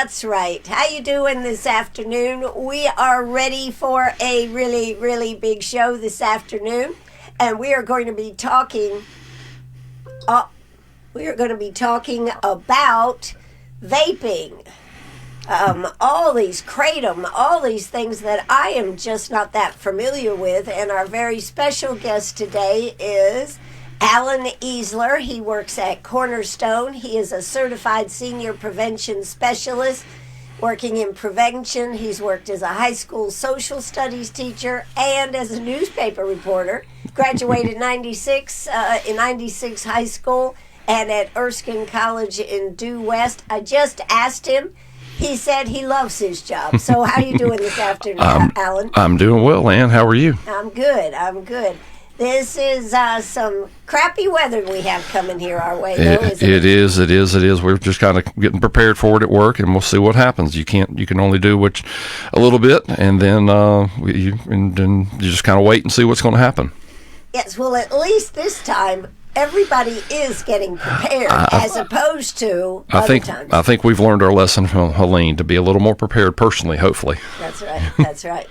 That's right. How you doing this afternoon? We are ready for a really, really big show this afternoon, and we are going to be talking. About vaping. All these kratom, all these things that I am just not that familiar with. And our very special guest today is Alan Easler. He works at Cornerstone. He is a certified senior prevention specialist working in prevention. He's worked as a high school social studies teacher and as a newspaper reporter. Graduated in 96 high school and at Erskine College in Due West. I just asked him. He said he loves his job. So how are you doing this afternoon, Alan? I'm doing well, Ann. How are you? I'm good. This is some crappy weather we have coming here our way, though, isn't it? It is. We're just kind of getting prepared for it at work, and we'll see what happens. You can only do a little bit, and then you just kind of wait and see what's going to happen. Yes, well, at least this time, everybody is getting prepared as opposed to other times. I think we've learned our lesson from Helene to be a little more prepared personally, hopefully. That's right.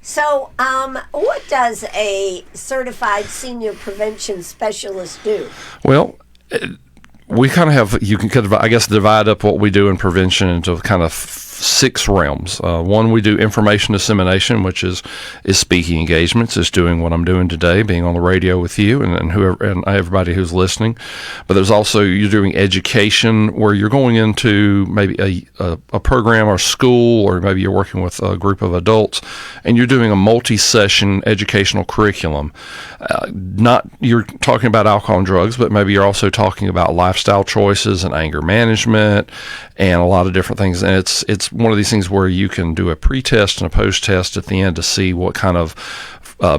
So, what does a certified senior prevention specialist do? Well, we kind of have, you can divide up what we do in prevention into kind of 6 realms. One, we do information dissemination, which is speaking engagements, is doing what I'm doing today, being on the radio with you and whoever and everybody who's listening. But there's also, you're doing education, where you're going into maybe a program or school, or maybe you're working with a group of adults, and you're doing a multi-session educational curriculum. You're talking about alcohol and drugs, but maybe you're also talking about lifestyle choices and anger management and a lot of different things. And it's one of these things where you can do a pre-test and a post-test at the end to see what kind of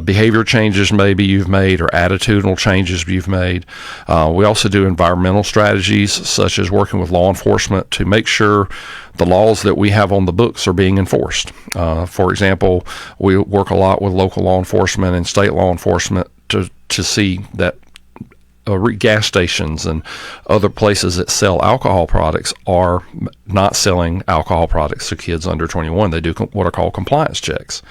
behavior changes maybe you've made or attitudinal changes you've made. We also do environmental strategies, such as working with law enforcement to make sure the laws that we have on the books are being enforced. For example, we work a lot with local law enforcement and state law enforcement to see that gas stations and other places that sell alcohol products are not selling alcohol products to kids under 21. They do what are called compliance checks,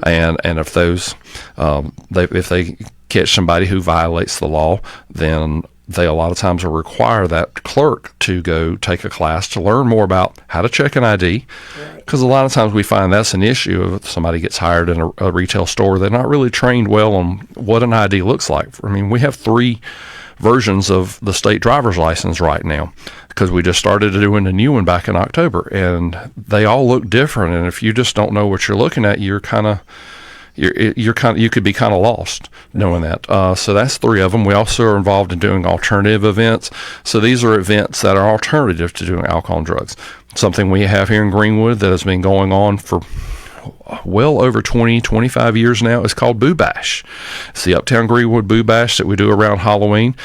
and if those if they catch somebody who violates the law, then they a lot of times will require that clerk to go take a class to learn more about how to check an ID, because a lot of times we find that's an issue. If somebody gets hired in a retail store, they're not really trained well on what an ID looks like. I mean, we have 3 versions of the state driver's license right now, because we just started doing a new one back in October, and they all look different. And if you just don't know what you're looking at, you could be kind of lost knowing that. So that's 3 of them. We also are involved in doing alternative events. So these are events that are alternative to doing alcohol and drugs. Something we have here in Greenwood that has been going on for well over 25 years now is called Boo Bash. It's the Uptown Greenwood Boo Bash that we do around Halloween.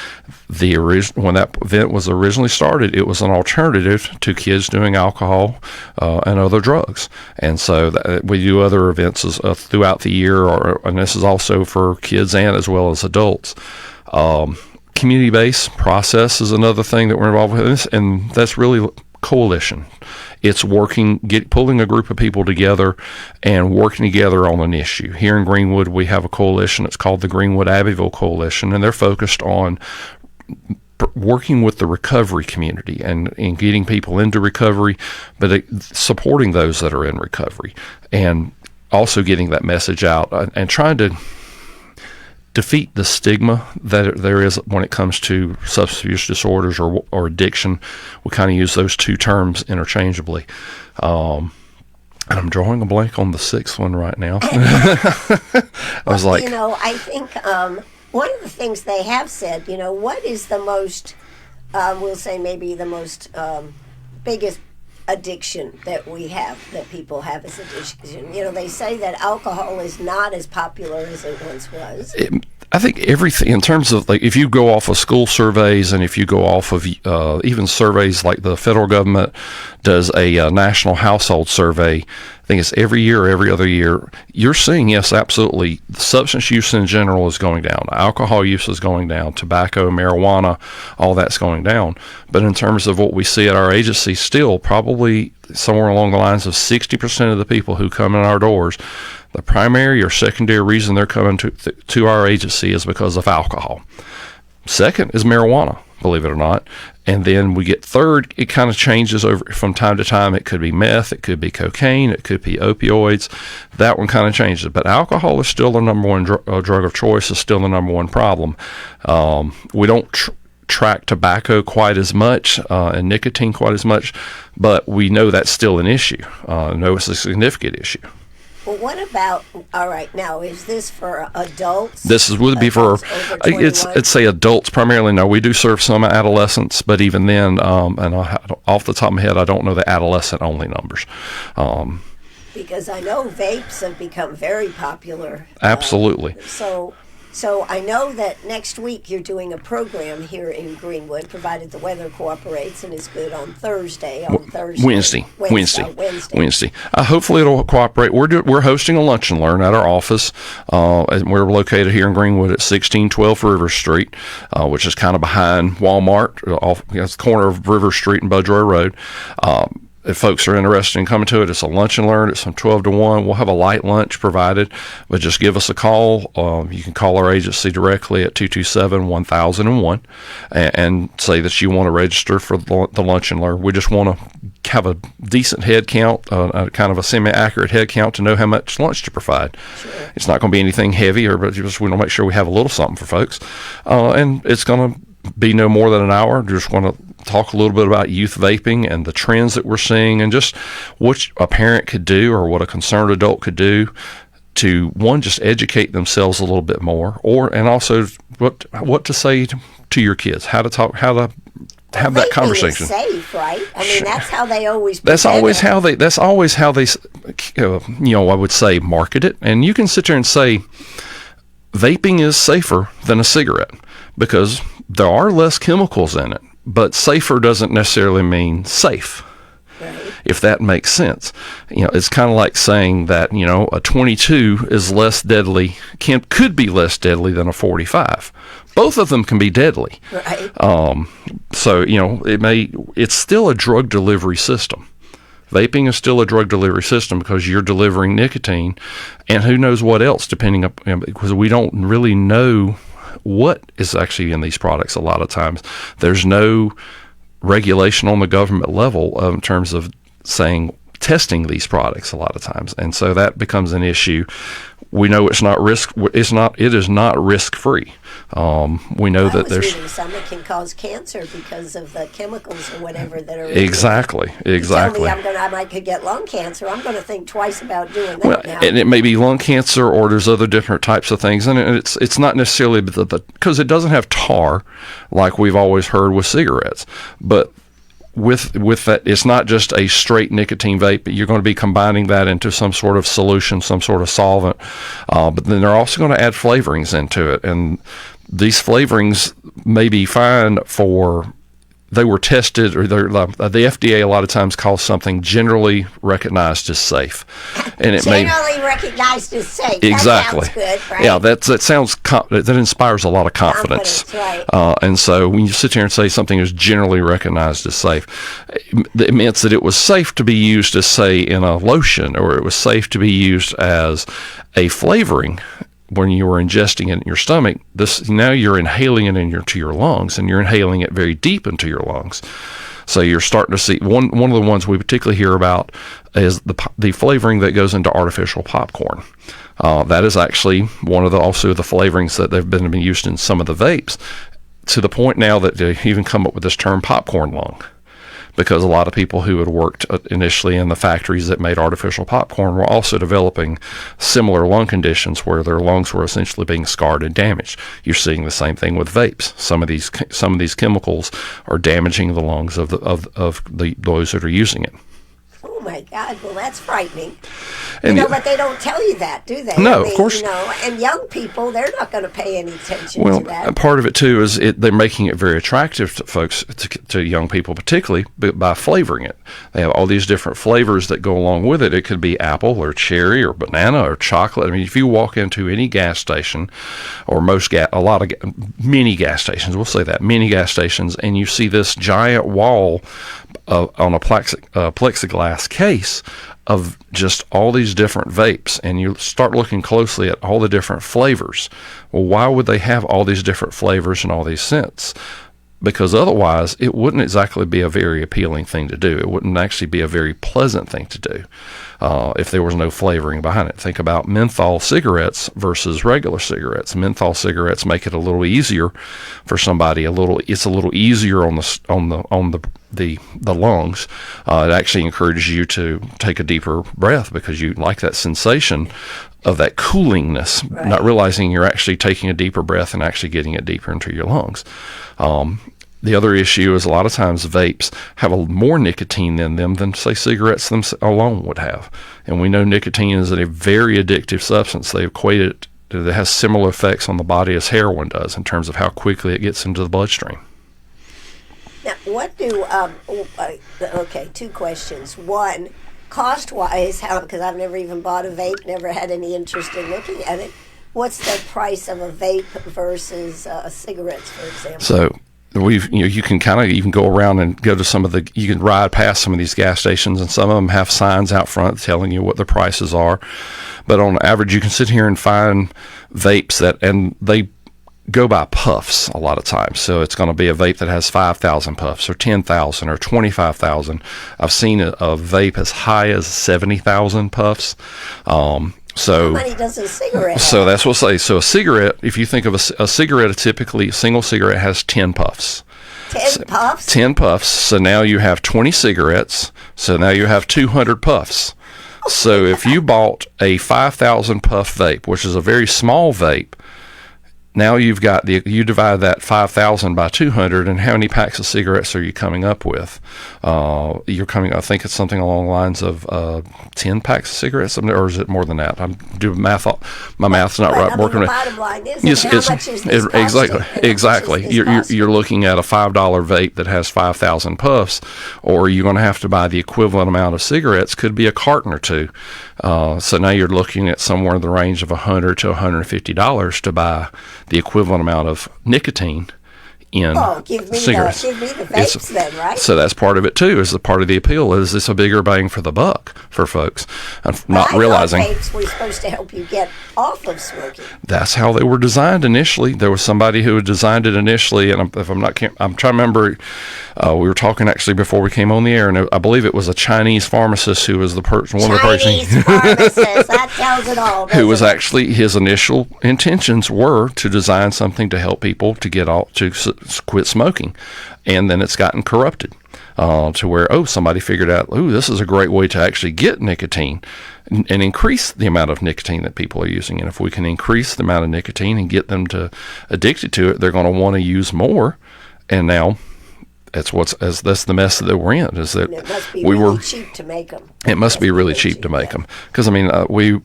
When that event was originally started, it was an alternative to kids doing alcohol and other drugs. And so we do other events throughout the year, and this is also for kids and as well as adults. Community-based process is another thing that we're involved with, and that's really coalition. It's pulling a group of people together and working together on an issue. Here in Greenwood, we have a coalition. It's called the Greenwood Abbeville Coalition, and they're focused on working with the recovery community and getting people into recovery, but supporting those that are in recovery, and also getting that message out and trying to defeat the stigma that there is when it comes to substance use disorders or addiction. We kind of use those 2 terms interchangeably. And I'm drawing a blank on the 6th one right now. I think one of the things they have said, what is the most, we'll say maybe the most biggest addiction that people have as addiction. They say that alcohol is not as popular as it once was. I think everything, in terms of, like, if you go off of school surveys, and if you go off of even surveys like the federal government does a national household survey, I think it's every year or every other year, you're seeing, yes, absolutely, substance use in general is going down. Alcohol use is going down. Tobacco, marijuana, all that's going down. But in terms of what we see at our agency, still probably somewhere along the lines of 60% of the people who come in our doors, the primary or secondary reason they're coming to our agency is because of alcohol. Second is marijuana, believe it or not. And then we get third, it kind of changes over from time to time. It could be meth, it could be cocaine, it could be opioids. That one kind of changes. But alcohol is still the number one drug of choice, is still the number one problem. We don't track tobacco quite as much and nicotine quite as much, but we know that's still an issue. Know it's a significant issue. Well, what about, all right, now, is this for adults? Would be for, it's say adults primarily. No, we do serve some adolescents, but even then, and off the top of my head, I don't know the adolescent-only numbers. Because I know vapes have become very popular. Absolutely. So I know that next week you're doing a program here in Greenwood, provided the weather cooperates and is good on Thursday. Wednesday. Hopefully it'll cooperate. We're hosting a lunch and learn at our office. And we're located here in Greenwood at 1612 River Street, which is kind of behind Walmart, off the corner of River Street and Budroy Road. If folks are interested in coming to it, it's a lunch and learn. It's from 12 to 1. We'll have a light lunch provided, but just give us a call. You can call our agency directly at 227-1001 and say that you want to register for the lunch and learn. We just want to have a decent head count, kind of a semi-accurate head count to know how much lunch to provide. Sure. It's not going to be anything heavy, but just we want to make sure we have a little something for folks. And it's going to be no more than an hour. Just want to talk a little bit about youth vaping and the trends that we're seeing, and just what a parent could do or what a concerned adult could do to, one, just educate themselves a little bit more, and also what to say to your kids, how to talk, how to have that conversation. Is safe, right? I mean, that's how they always. That's always how they. I would say market it, and you can sit there and say, vaping is safer than a cigarette because there are less chemicals in it. But safer doesn't necessarily mean safe, right? If that makes sense. It's kind of like saying that, a 22 is less deadly, could be less deadly than a 45. Both of them can be deadly. Right. So, it's still a drug delivery system. Vaping is still a drug delivery system because you're delivering nicotine and who knows what else, because we don't really know what is actually in these products. A lot of times there's no regulation on the government level in terms of testing these products a lot of times, and so that becomes an issue. We know it is not risk free. We know that there's some that can cause cancer because of the chemicals or whatever that are exactly. You tell me I could get lung cancer. I'm going to think twice about doing that now. And it may be lung cancer, or there's other different types of things, and it's not necessarily because it doesn't have tar like we've always heard with cigarettes, but with that, it's not just a straight nicotine vape, but you're going to be combining that into some sort of solution, some sort of solvent. But then they're also going to add flavorings into it. And these flavorings may be fine they were tested, or the FDA a lot of times calls something generally recognized as safe, and generally recognized as safe. Exactly. That sounds good, right? Yeah, that inspires a lot of confidence. Right. And so when you sit here and say something is generally recognized as safe, it means that it was safe to be used as, say, in a lotion, or it was safe to be used as a flavoring. When you were ingesting it in your stomach, now you're inhaling it into your lungs, and you're inhaling it very deep into your lungs. So you're starting to see one of the ones we particularly hear about is the flavoring that goes into artificial popcorn. That is actually one of the flavorings that they've been used in some of the vapes, to the point now that they even come up with this term popcorn lung. Because a lot of people who had worked initially in the factories that made artificial popcorn were also developing similar lung conditions where their lungs were essentially being scarred and damaged. You're seeing the same thing with vapes. Some of these chemicals are damaging the lungs of those that are using it. Oh my God. Well, that's frightening. And but they don't tell you that, do they? No, of course. And young people, they're not going to pay any attention Well, to that. part of it, too, is they're making it very attractive to folks, to young people particularly, by flavoring it. They have all these different flavors that go along with it. It could be apple or cherry or banana or chocolate. I mean, if you walk into any gas station, or many gas stations, we'll say that, many gas stations, and you see this giant wall on a plexiglass case of just all these different vapes, and you start looking closely at all the different flavors. Well, why would they have all these different flavors and all these scents? Because otherwise, it wouldn't exactly be a very appealing thing to do. It wouldn't actually be a very pleasant thing to do if there was no flavoring behind it. Think about menthol cigarettes versus regular cigarettes. Menthol cigarettes make it a little easier for somebody. It's a little easier on the lungs. It actually encourages you to take a deeper breath because you like that sensation of that coolingness, right. Not realizing you're actually taking a deeper breath and actually getting it deeper into your lungs. The other issue is a lot of times vapes have more nicotine in them than, say, cigarettes alone would have. And we know nicotine is a very addictive substance. They equate it that has similar effects on the body as heroin does in terms of how quickly it gets into the bloodstream. Now, what do, okay, two questions. One, cost-wise, because I've never even bought a vape, never had any interest in looking at it. What's the price of a vape versus cigarettes, for example? So you can go around and go to you can ride past some of these gas stations, and some of them have signs out front telling you what the prices are. But on average, you can sit here and find vapes and they go by puffs a lot of times. So it's going to be a vape that has 5,000 puffs or 10,000 or 25,000. I've seen a vape as high as 70,000 puffs. How many does a cigarette have? So that's what I say. So a cigarette, if you think of a cigarette, a single cigarette has 10 puffs. 10 puffs? 10 puffs. So now you have 20 cigarettes. So now you have 200 puffs. So if you bought a 5,000 puff vape, which is a very small vape, now you divide that 5,000 by 200, and how many packs of cigarettes are you coming up with? I think it's something along the lines of 10 packs of cigarettes, or is it more than that? I'm doing math. My math's not right. The bottom line is, how much is this costing? Exactly. You're looking at a $5 vape that has 5,000 puffs, or you're going to have to buy the equivalent amount of cigarettes. Could be a carton or two. So now you're looking at somewhere in the range of $100 to $150 to buy the equivalent amount of nicotine in cigarettes. Give me the vapes then, right? So that's part of it too. Is the part of the appeal is it's a bigger bang for the buck for folks, not realizing. Vapes were supposed to help you get off of smoking. That's how they were designed initially. There was somebody who had designed it initially, and I'm trying to remember. We were talking actually before we came on the air, and I believe it was a Chinese pharmacist who was one of the Chinese pharmacist, that tells it all. Who was actually, his initial intentions were to design something to help people to quit smoking, and then it's gotten corrupted to where somebody figured out this is a great way to actually get nicotine and increase the amount of nicotine that people are using. And if we can increase the amount of nicotine and get them addicted to it, they're going to want to use more. And now that's the mess that we're in. Is that it must be really cheap to make them. It must be really cheap to make them, because I mean we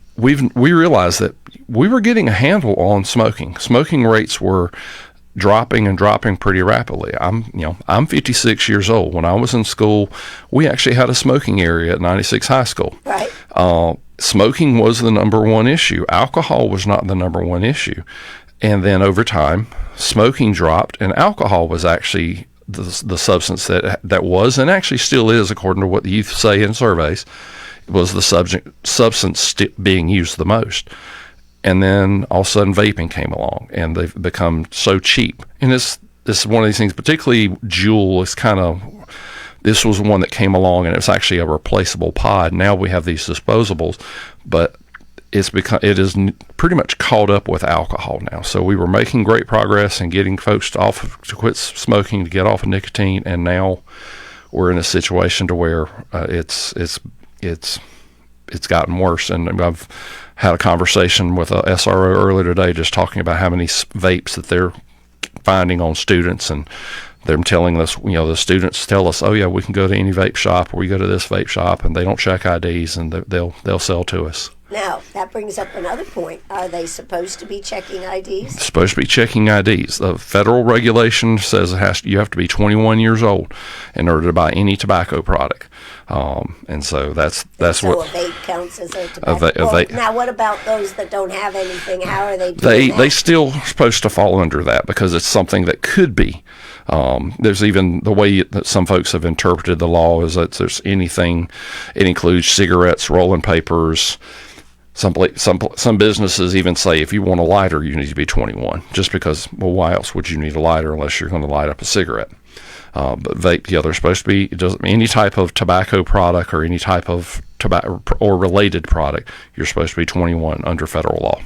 realized that we were getting a handle on smoking. Smoking rates were dropping pretty rapidly. I'm 56 years old. When I was in school, we actually had a smoking area at 96 High School. Right. Smoking was the number one issue. Alcohol was not the number one issue. And then over time, smoking dropped, and alcohol was actually the substance that was, and actually still is, according to what the youth say in surveys, was the substance being used the most. And then all of a sudden vaping came along, and they've become so cheap. And this is one of these things, particularly Juul is this was one that came along, and it was actually a replaceable pod. Now we have these disposables, but it is pretty much caught up with alcohol now. So we were making great progress in getting folks to quit smoking, to get off of nicotine, and now we're in a situation to where it's gotten worse. And I've had a conversation with a SRO earlier today, just talking about how many vapes that they're finding on students, and They're telling us, the students tell us, oh yeah, we can go to any vape shop, or we go to this vape shop, and they don't check IDs, and they'll sell to us. Now, that brings up another point. Are they supposed to be checking IDs? Supposed to be checking IDs. The federal regulation says you have to be 21 years old in order to buy any tobacco product. And so that's so what a vape counts as a tobacco. Now, what about those that don't have anything? How are they doing that? They still supposed to fall under that because it's something that could be. There's even the way that some folks have interpreted the law is that there's anything. It includes cigarettes, rolling papers. Some businesses even say if you want a lighter, you need to be 21. Just because, well, why else would you need a lighter unless you're going to light up a cigarette? But vape, they're supposed to be any type of tobacco product or any type of tobacco or related product. You're supposed to be 21 under federal law.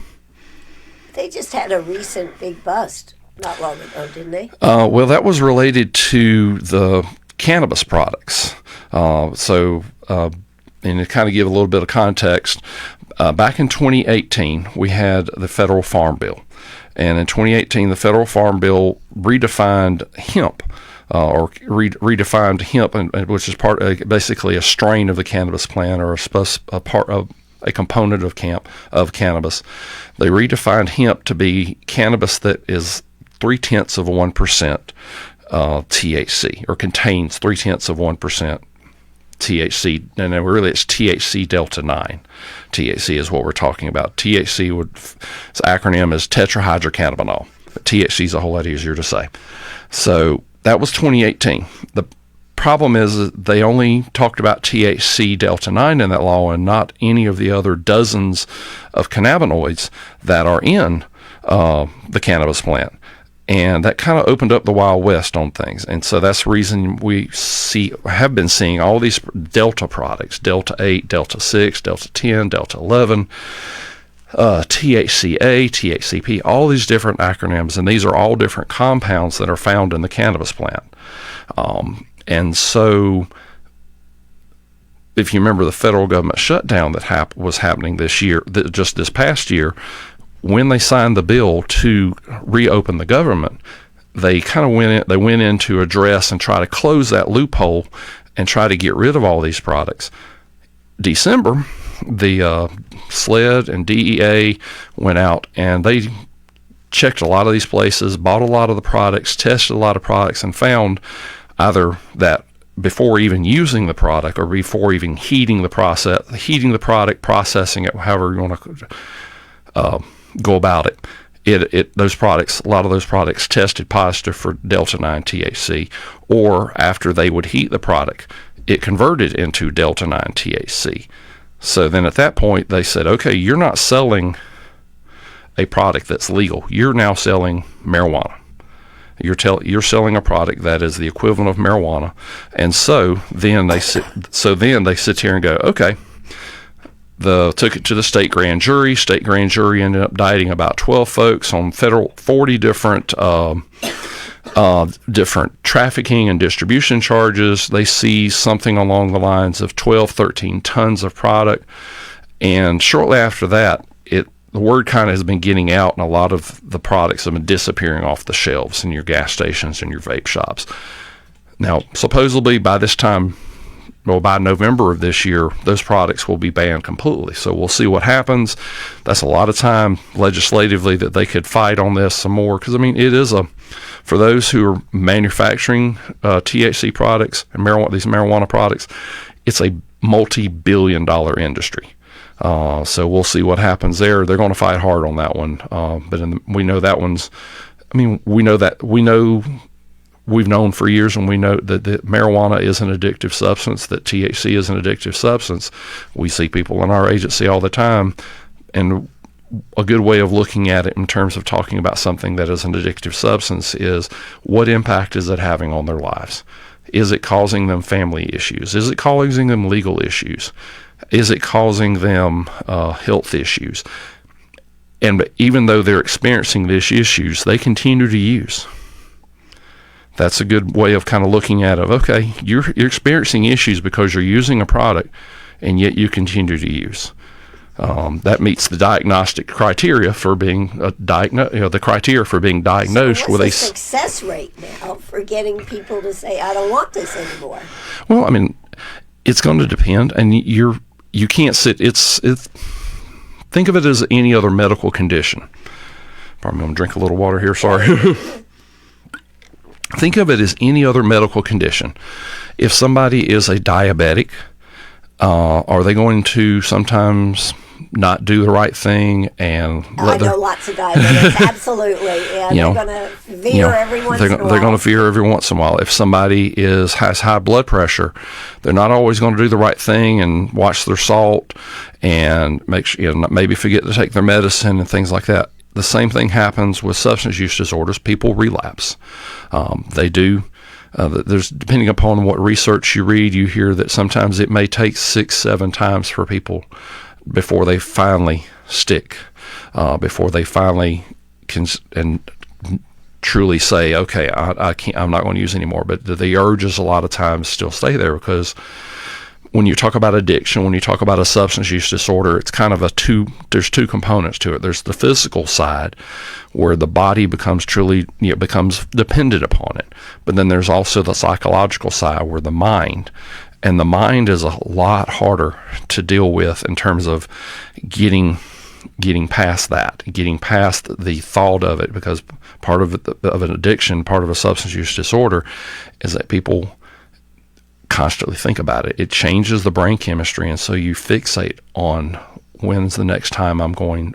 They just had a recent big bust not long ago, didn't they? Well, that was related to the cannabis products. And to kind of give a little bit of context, back in 2018, we had the Federal Farm Bill. And in 2018, the Federal Farm Bill redefined hemp, redefined hemp, which is basically a strain of the cannabis plant or a component of cannabis. They redefined hemp to be cannabis that is 0.3% THC, or contains 0.3% THC, and really it's THC delta 9. THC is what we're talking about. THC its acronym is tetrahydrocannabinol. But THC is a whole lot easier to say. So that was 2018. The problem is that they only talked about THC delta 9 in that law and not any of the other dozens of cannabinoids that are in the cannabis plant. And that kind of opened up the Wild West on things. And so that's the reason we have been seeing all these Delta products, Delta 8, Delta 6, Delta 10, Delta 11, THCA, THCP, all these different acronyms. And these are all different compounds that are found in the cannabis plant. And so if you remember the federal government shutdown that was happening this year, just this past year, when they signed the bill to reopen the government, they kind of went in to address and try to close that loophole and try to get rid of all these products. December, the SLED and DEA went out and they checked a lot of these places, bought a lot of the products, tested a lot of products, and found either that before even using the product or before even heating the product, processing it, however you want to go about it. A lot of those products tested positive for Delta 9 THC, or after they would heat the product, it converted into Delta 9 THC. So then at that point, they said, okay, you're not selling a product that's legal. You're now selling marijuana. You're selling a product that is the equivalent of marijuana. And so then they sit here and go, okay, took it to the state grand jury. State grand jury ended up indicting about 12 folks on 40 different trafficking and distribution charges. They seized something along the lines of 13 tons of product. And shortly after that, the word kind of has been getting out, and a lot of the products have been disappearing off the shelves in your gas stations and your vape shops. Now, supposedly by this time, by November of this year, those products will be banned completely. So we'll see what happens. That's a lot of time legislatively that they could fight on this some more. Because, it is for those who are manufacturing THC products and these marijuana products, it's a multi-billion-dollar industry. So we'll see what happens there. They're going to fight hard on that one. We know that one's, we've known for years, and we know that marijuana is an addictive substance, that THC is an addictive substance. We see people in our agency all the time, and a good way of looking at it in terms of talking about something that is an addictive substance is what impact is it having on their lives? Is it causing them family issues? Is it causing them legal issues? Is it causing them health issues? And even though they're experiencing these issues, they continue to use. That's a good way of kind of looking at it. Okay, you're experiencing issues because you're using a product, and yet you continue to use. That meets the diagnostic criteria for being the criteria for being diagnosed so with what's the success rate now for getting people to say, I don't want this anymore? Well, I mean, it's going to depend, and you can't sit. It's think of it as any other medical condition. I'm going to drink a little water here. Sorry. Think of it as any other medical condition. If somebody is a diabetic, are they going to sometimes not do the right thing and I know lots of diabetics, absolutely. Yeah, they're going to veer every once in a while. They're going to veer every once in a while. If somebody has high blood pressure, they're not always going to do the right thing and watch their salt and make sure, maybe forget to take their medicine and things like that. The same thing happens with substance use disorders. People relapse. They do. There's, depending upon what research you read, you hear that sometimes it may take 6-7 times for people before they finally stick, before they finally can and truly say, okay, I can't, I'm not going to use anymore. But the urges a lot of times still stay there, because when you talk about addiction, when you talk about a substance use disorder, it's kind of there's two components to it. There's the physical side, where the body becomes becomes dependent upon it. But then there's also the psychological side, where the mind is a lot harder to deal with in terms of getting past that, getting past the thought of it, because part of an addiction, part of a substance use disorder, is that people constantly think about it. It changes the brain chemistry, and so you fixate on when's the next time I'm going,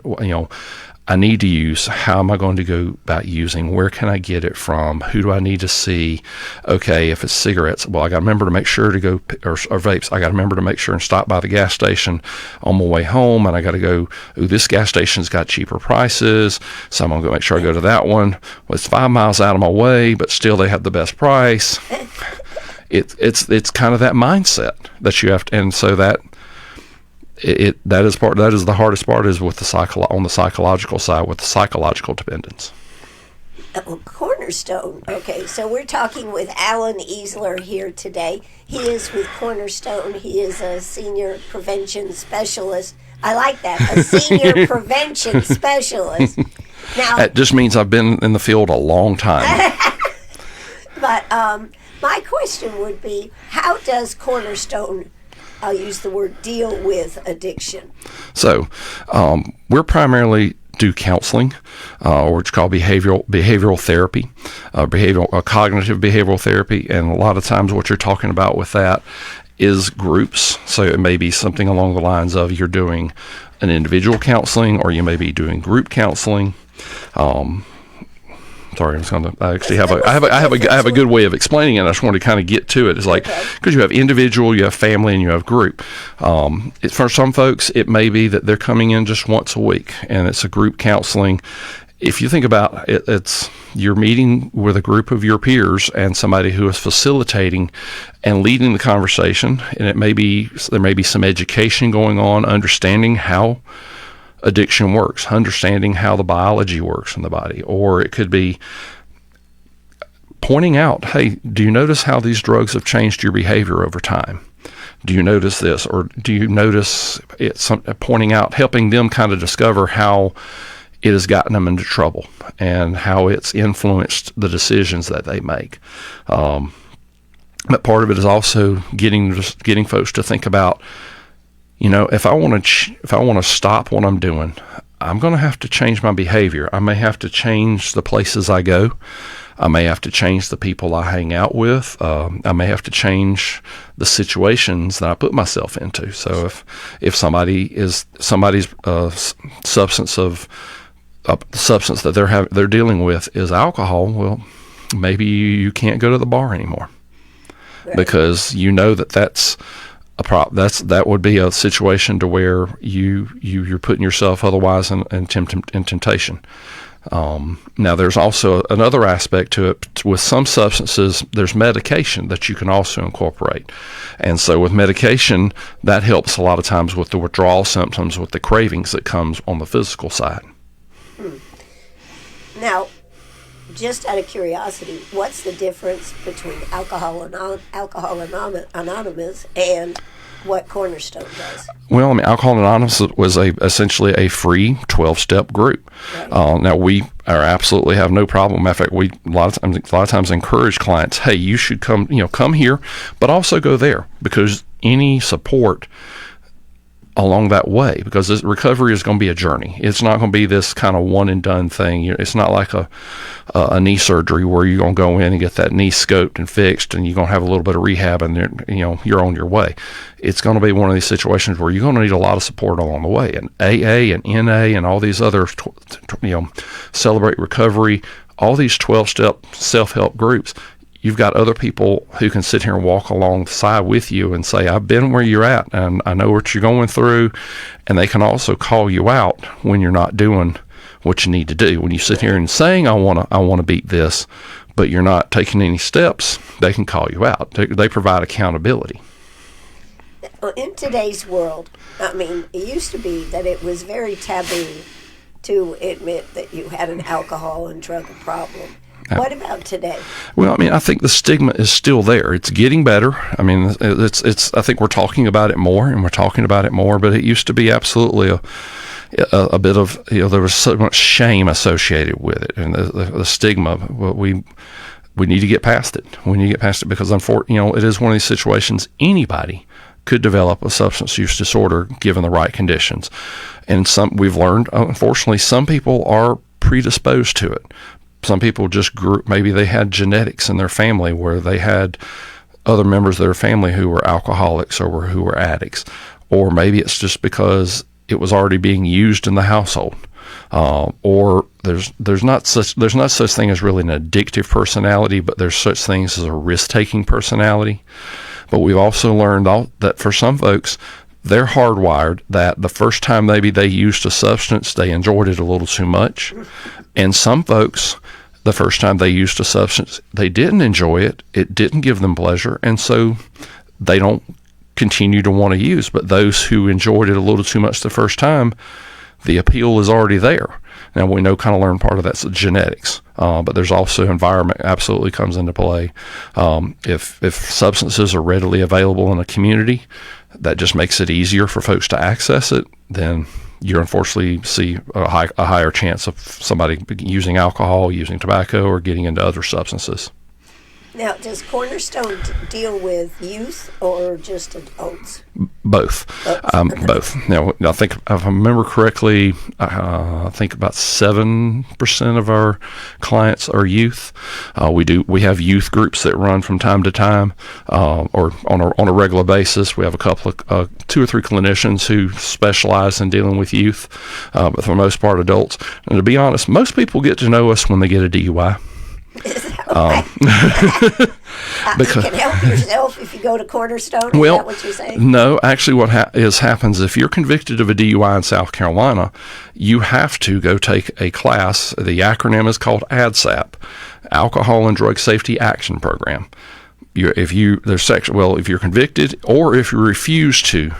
I need to use, how am I going to go about using, where can I get it from, who do I need to see? Okay, if it's cigarettes, well, I got to remember to make sure to go, or vapes, I got to remember to make sure and stop by the gas station on my way home, and I got to go, this gas station's got cheaper prices, so I'm going to go make sure I go to that one. Well, it's 5 miles out of my way, but still they have the best price. It's kind of that mindset that you have to, and so that is the hardest part, is with on the psychological side, with the psychological dependence. Cornerstone. Okay, so we're talking with Alan Easler here today. He is with Cornerstone. He is a senior prevention specialist. I like that, a senior prevention specialist. Now, that just means I've been in the field a long time. But my question would be, how does Cornerstone, I'll use the word, deal with addiction? So we're primarily do counseling, or it's called behavioral therapy, cognitive behavioral therapy, and a lot of times what you're talking about with that is groups. So it may be something along the lines of you're doing an individual counseling, or you may be doing group counseling. Sorry, I actually have a good way of explaining it. I just want to kind of get to it. It's like, because you have individual, you have family, and you have group. For some folks, it may be that they're coming in just once a week, and it's a group counseling. If you think about it, it's you're meeting with a group of your peers and somebody who is facilitating and leading the conversation, and there may be some education going on, understanding how addiction works, understanding how the biology works in the body, or it could be pointing out, hey, do you notice how these drugs have changed your behavior over time? Do you notice this, or do you notice it? Pointing out, helping them kind of discover how it has gotten them into trouble and how it's influenced the decisions that they make. But part of it is also getting folks to think about, if I want to stop what I'm doing, I'm going to have to change my behavior. I may have to change the places I go. I may have to change the people I hang out with. I may have to change the situations that I put myself into. So if somebody's substance that they're dealing with is alcohol, well, maybe you can't go to the bar anymore, right? Because that's that would be a situation to where you're putting yourself otherwise in temptation. Now there's also another aspect to it. With some substances, there's medication that you can also incorporate, and so with medication, that helps a lot of times with the withdrawal symptoms, with the cravings that comes on the physical side. Now, just out of curiosity, what's the difference between Alcohol Anonymous and what Cornerstone does? Well, I mean, Alcohol Anonymous was essentially a free 12-step group. Right. Now, we absolutely have no problem. In fact, we a lot of times encourage clients, hey, you should come here, but also go there, because any support along that way, because this recovery is going to be a journey. It's not going to be this kind of one and done thing. It's not like a knee surgery where you're going to go in and get that knee scoped and fixed, and you're going to have a little bit of rehab, and you're on your way. It's going to be one of these situations where you're going to need a lot of support along the way. And AA and NA and all these other Celebrate Recovery, all these 12-step self-help groups. You've got other people who can sit here and walk alongside with you and say, I've been where you're at, and I know what you're going through. And they can also call you out when you're not doing what you need to do. When you sit here and saying, I want to beat this, but you're not taking any steps, they can call you out. They provide accountability. In today's world, I mean, it used to be that it was very taboo to admit that you had an alcohol and drug problem. What about today? Well, I mean, I think the stigma is still there. It's getting better. I mean, it's. I think we're talking about it more, but it used to be absolutely a bit of, there was so much shame associated with it, and the stigma. We need to get past it. We need to get past it, because it is one of these situations anybody could develop a substance use disorder given the right conditions, and we've learned, unfortunately, some people are predisposed to it. Some people just grew, maybe they had genetics in their family where they had other members of their family who were alcoholics or who were addicts. Or maybe it's just because it was already being used in the household. Or there's not such thing as really an addictive personality, but there's such things as a risk-taking personality. But we've also learned that for some folks, they're hardwired that the first time maybe they used a substance, they enjoyed it a little too much. And some folks, the first time they used a substance, they didn't enjoy it. It didn't give them pleasure. And so they don't continue to want to use. But those who enjoyed it a little too much the first time, the appeal is already there. Now, we learn part of that's genetics, but there's also environment absolutely comes into play. If substances are readily available in a community, that just makes it easier for folks to access it, then you unfortunately see a higher chance of somebody using alcohol, using tobacco, or getting into other substances. Now, does Cornerstone deal with youth or just adults? Both. Both. Now, I think if I remember correctly, I think about 7% of our clients are youth. We have youth groups that run from time to time, or on a regular basis. We have a couple of 2 or 3 clinicians who specialize in dealing with youth, but for the most part, adults. And to be honest, most people get to know us when they get a DUI. You can help yourself if you go to Cornerstone. Is that what you're saying? No, actually, what happens if you're convicted of a DUI in South Carolina, you have to go take a class. The acronym is called ADSAP, Alcohol and Drug Safety Action Program. If you're convicted, or if you refuse to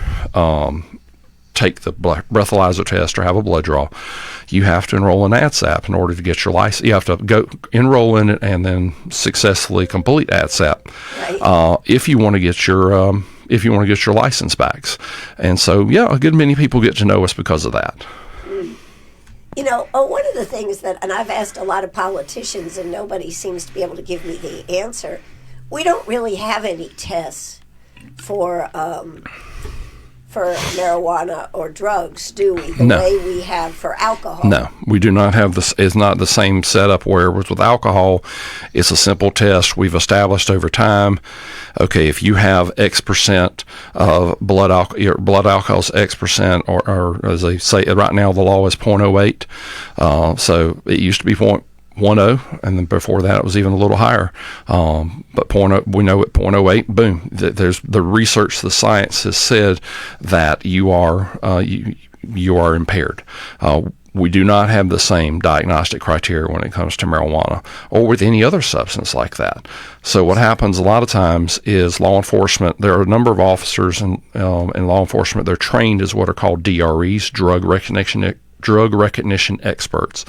take the breathalyzer test or have a blood draw, you have to enroll in ADSAP in order to get your license. You have to go enroll in it and then successfully complete ADSAP if you want to get your license back. And so, a good many people get to know us because of that. One of the things and I've asked a lot of politicians and nobody seems to be able to give me the answer. We don't really have any tests for marijuana or drugs, do we? The way we have for alcohol. No, we do not have this. It's not the same setup where with alcohol, it's a simple test we've established over time. Okay, if you have X percent of your blood alcohol is X percent, or as they say, right now the law is 0.08. So it used to be 0.10, and then before that it was even a little higher. But we know at 0.08, boom. There's the research, the science has said that you are impaired. We do not have the same diagnostic criteria when it comes to marijuana or with any other substance like that. So what happens a lot of times is law enforcement, there are a number of officers in law enforcement, they're trained as what are called DREs, drug recognition experts.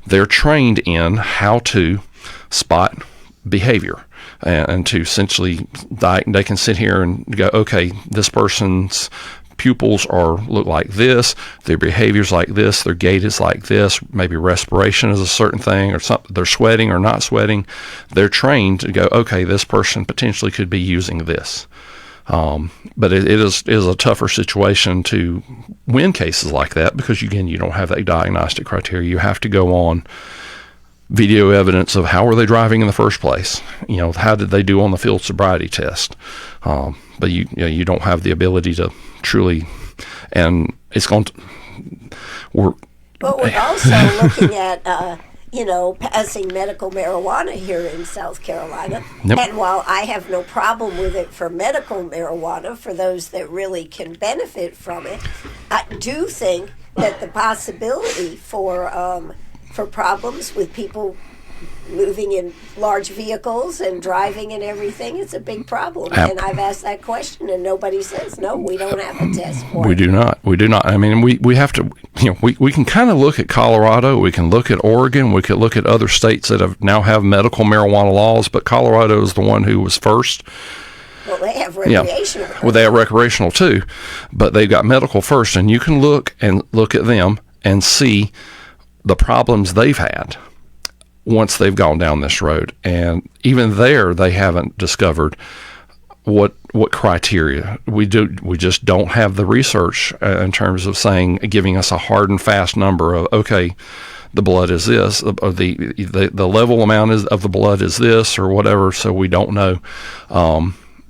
They're trained in how to spot behavior. and to essentially they can sit here and go, okay, this person's pupils look like this, their behavior's like this, their gait is like this, maybe respiration is a certain thing, or something, they're sweating or not sweating. They're trained to go, okay, this person potentially could be using this. But it is a tougher situation to win cases like that because, again, you don't have that diagnostic criteria. You have to go on video evidence of how were they driving in the first place. How did they do on the field sobriety test? But you don't have the ability to truly, and it's going to work. But we're also looking at, passing medical marijuana here in South Carolina. Yep. And while I have no problem with it for medical marijuana, for those that really can benefit from it, I do think that the possibility for problems with people moving in large vehicles and driving and everything, it's a big problem. And I've asked that question, and nobody says, no, we don't have a test for it. We do not. I mean, we have to, we can kind of look at Colorado, we can look at Oregon, we could look at other states that now have medical marijuana laws, but Colorado is the one who was first. Well, they have recreational. Yeah. Well, they have recreational too, but they've got medical first, and you can look at them and see the problems they've had once they've gone down this road. And even there, they haven't discovered what criteria. We just don't have the research in terms of giving us a hard and fast number of, okay, the blood is this, the level amount of the blood is this, or whatever. So we don't know.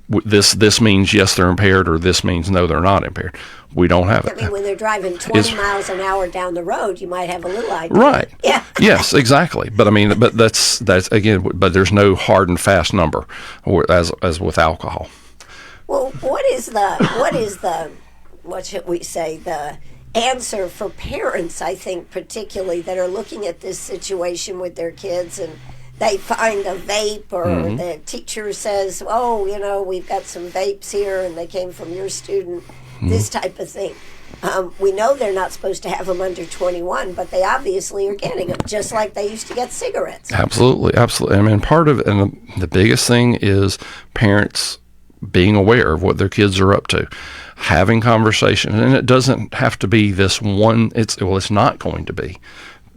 This means yes, they're impaired, or this means no, they're not impaired. We don't have it. I mean, when they're driving 20 miles an hour down the road, you might have a little idea. Right. Yeah. Yes, exactly. But I mean, but that's again. But there's no hard and fast number, as with alcohol. Well, what should we say, the answer for parents, I think, particularly that are looking at this situation with their kids, and they find a vape, or the teacher says, oh, we've got some vapes here and they came from your student, this type of thing. We know they're not supposed to have them under 21, but they obviously are getting them, just like they used to get cigarettes. Absolutely. I mean, part of it, and the biggest thing is parents being aware of what their kids are up to, having conversations, and it doesn't have to be this one. It's not going to be.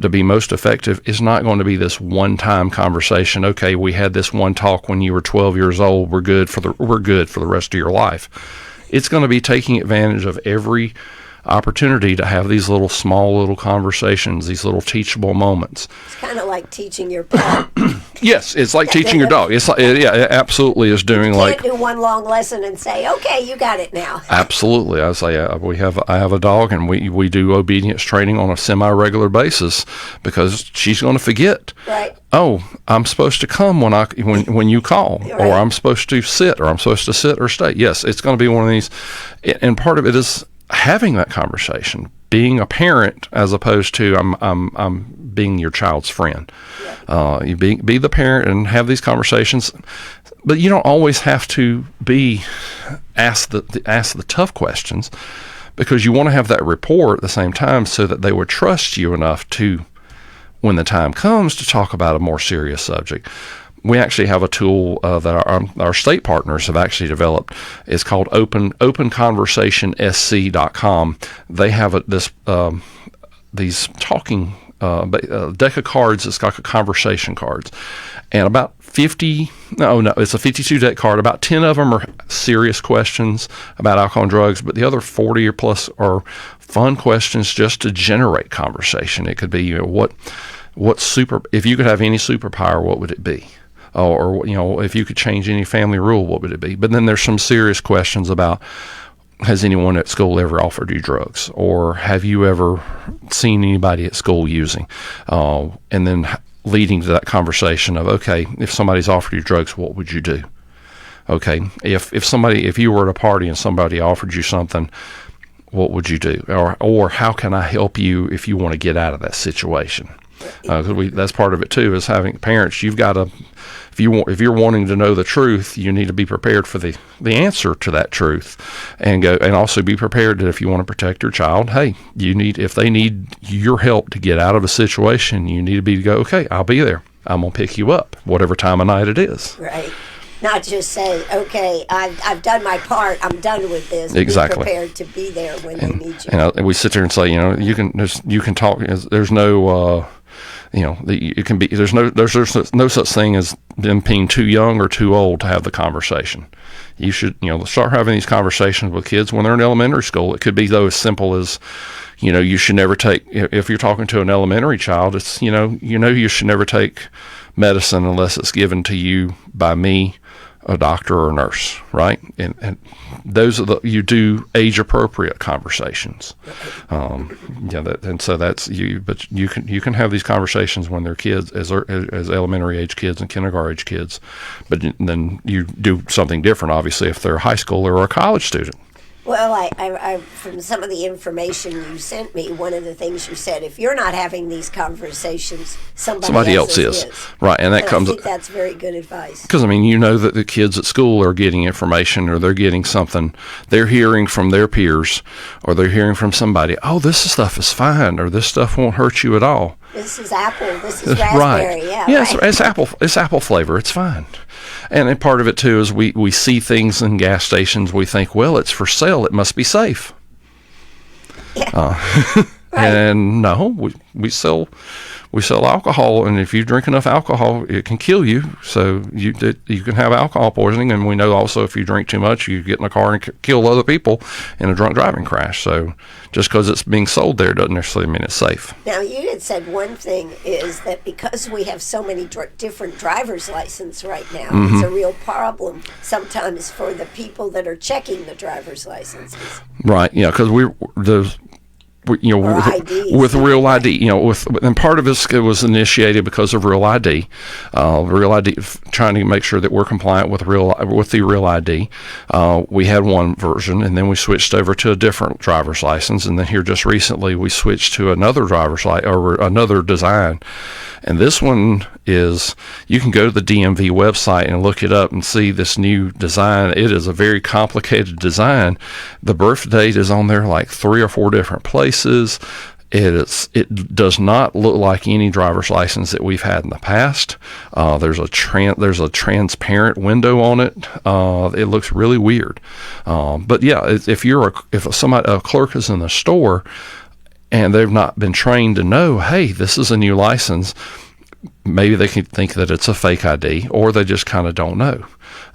To be most effective, is not going to be this one-time conversation. Okay, we had this one talk when you were 12 years old. We're good for the rest of your life. It's going to be taking advantage of every opportunity to have these small little conversations, these little teachable moments. It's kind of like teaching your pet. Yes, it's like teaching your dog. It's like, yeah, it absolutely is doing you can't do one long lesson and say, okay, you got it now. Absolutely. I say I have a dog, and we do obedience training on a semi-regular basis because she's going to forget. Right. Oh, I'm supposed to come when you call, right. Or I'm supposed to sit, or I'm supposed to sit or stay. Yes, it's going to be one of these, and part of it is having that conversation, being a parent as opposed to I'm being your child's friend. Yeah. You be the parent and have these conversations, but you don't always have to ask the tough questions, because you want to have that rapport at the same time so that they would trust you enough to, when the time comes, to talk about a more serious subject. We actually have a tool that our state partners have actually developed. It's called OpenConversationSC.com. They have these talking deck of cards. It's got conversation cards, and about 50. No, it's a 52 deck card. About 10 of them are serious questions about alcohol and drugs, but the other 40 or plus are fun questions just to generate conversation. It could be, if you could have any superpower, what would it be? Or if you could change any family rule, what would it be? But then there's some serious questions about, has anyone at school ever offered you drugs? Or have you ever seen anybody at school using? And then leading to that conversation of, okay, if somebody's offered you drugs, what would you do? Okay, if you were at a party and somebody offered you something, what would you do? Or how can I help you if you want to get out of that situation? That's part of it too, is having parents. You've got to, if you're wanting to know the truth, you need to be prepared for the answer to that truth, and also be prepared that if you want to protect your child, hey, if they need your help to get out of a situation, you need to go, okay, I'll be there. I'm gonna pick you up, whatever time of night it is. Right. Not just say, okay, I've done my part, I'm done with this. Exactly. Be prepared to be there when they need you. And we sit there and say, you can talk. There's no, it can be. There's no such thing as them being too young or too old to have the conversation. You should, start having these conversations with kids when they're in elementary school. It could be though as simple as, you should never take. If you're talking to an elementary child, it's you should never take medicine unless it's given to you by me, a doctor or a nurse, right? And those are you do age appropriate conversations. And so that's you. But you can have these conversations when they're kids, as elementary age kids and kindergarten age kids. But then you do something different, obviously, if they're a high schooler or a college student. Well, I from some of the information you sent me, one of the things you said, if you're not having these conversations, somebody else is. Right, and that comes. I think that's very good advice. Because that the kids at school are getting information, or they're getting something, they're hearing from their peers, or they're hearing from somebody. Oh, this stuff is fine, or this stuff won't hurt you at all. This is apple. This is raspberry. Right. Yeah, right. It's apple. It's apple flavor. It's fine. And part of it too is we see things in gas stations. We think, well, it's for sale. It must be safe. Yeah. Right. And no, we sell alcohol, and if you drink enough alcohol, it can kill you. So you can have alcohol poisoning, and we know also if you drink too much, you get in a car and kill other people in a drunk driving crash. So just because it's being sold there doesn't necessarily mean it's safe. Now, you had said one thing is that because we have so many different driver's licenses right now, it's a real problem sometimes for the people that are checking the driver's licenses. Right. Yeah, because with Real ID, and part of this was initiated because of Real ID. Real ID, trying to make sure that we're compliant with the Real ID. We had one version, and then we switched over to a different driver's license, and then here just recently we switched to another driver's license or another design. And this one is, you can go to the DMV website and look it up and see this new design. It is a very complicated design. The birth date is on there like 3 or 4 different places. It does not look like any driver's license that we've had in the past. There's a transparent window on it. It looks really weird. But yeah, if a clerk is in the store and they've not been trained to know, hey, this is a new license, maybe they can think that it's a fake ID, or they just kind of don't know.